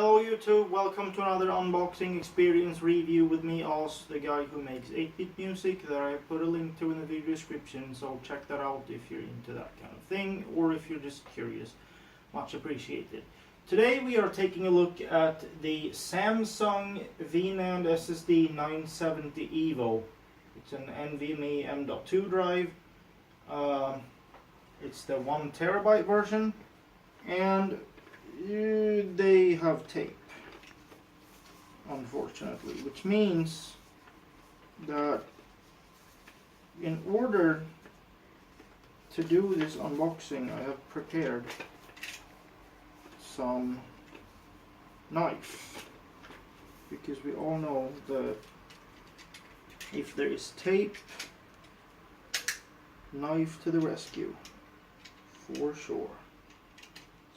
Hello YouTube, welcome to another unboxing experience review with me, Oz, the guy who makes 8-bit music that I put a link to in the video description, so check that out if you're into that kind of thing, or if you're just curious. Much appreciated. Today we are taking a look at the Samsung VNAND SSD 970 EVO. It's an NVMe M.2 drive. It's the 1TB version, and they have tape, unfortunately, which means that in order to do this unboxing I have prepared some knife, because we all know that if there is tape, knife to the rescue for sure.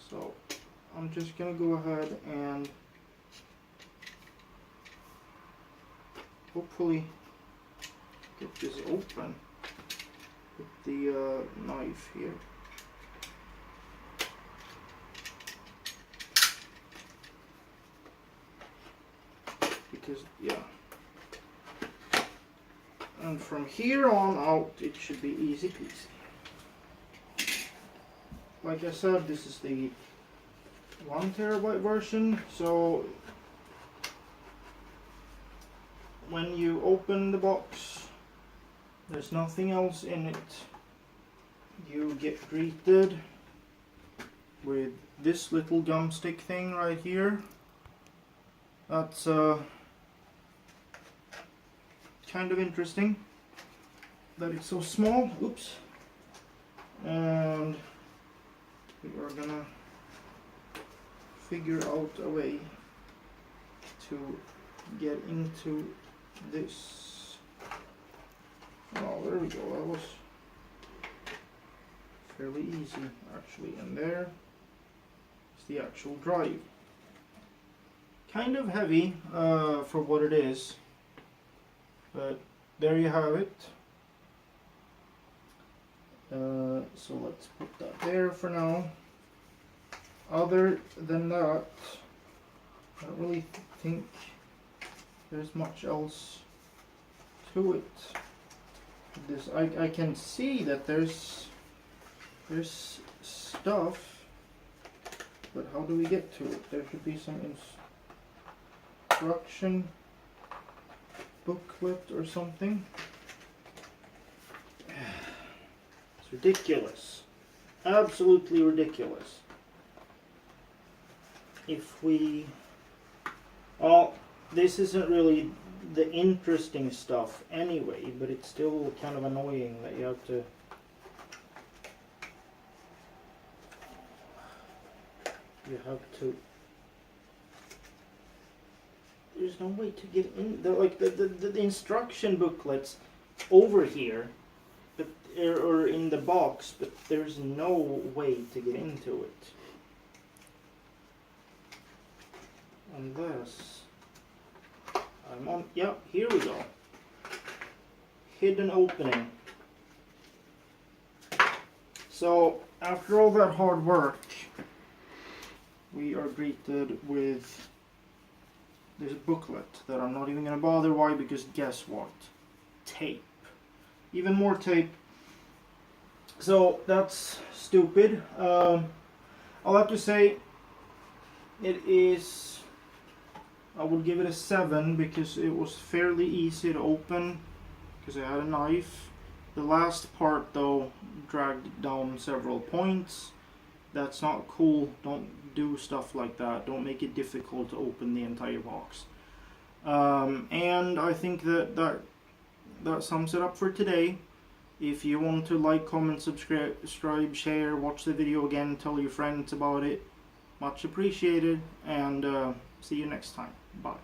So I'm just gonna go ahead and hopefully get this open with the knife here. Because, yeah. And from here on out it should be easy peasy. Like I said, this is the 1TB version, so when you open the box, there's nothing else in it. You get greeted with this little gum stick thing right here. That's kind of interesting that it's so small. Oops. And we are gonna figure out a way to get into this. Oh, there we go. That was fairly easy actually. And there is the actual drive. Kind of heavy for what it is, but there you have it. So let's put that there for now. Other than that, I don't really think there's much else to it. This I can see that there's stuff, but how do we get to it? There should be some instruction booklet or something. It's ridiculous, absolutely ridiculous. If we, well, this isn't really the interesting stuff anyway, but it's still kind of annoying that you have to there's no way to get in. The instruction booklets over here, but or in the box, but there's no way to get into it. Unless I'm on, yeah, here we go. Hidden opening. So after all that hard work, we are greeted with this booklet that I'm not even gonna bother. Why? Because guess what? Tape. Even more tape. So that's stupid. I'll have to say it is, I would give it a 7 because it was fairly easy to open because I had a knife. The last part though dragged down several points. That's not cool. Don't do stuff like that. Don't make it difficult to open the entire box. And I think that sums it up for today. If you want to like, comment, subscribe, share, watch the video again, tell your friends about it, much appreciated, and see you next time. Bye.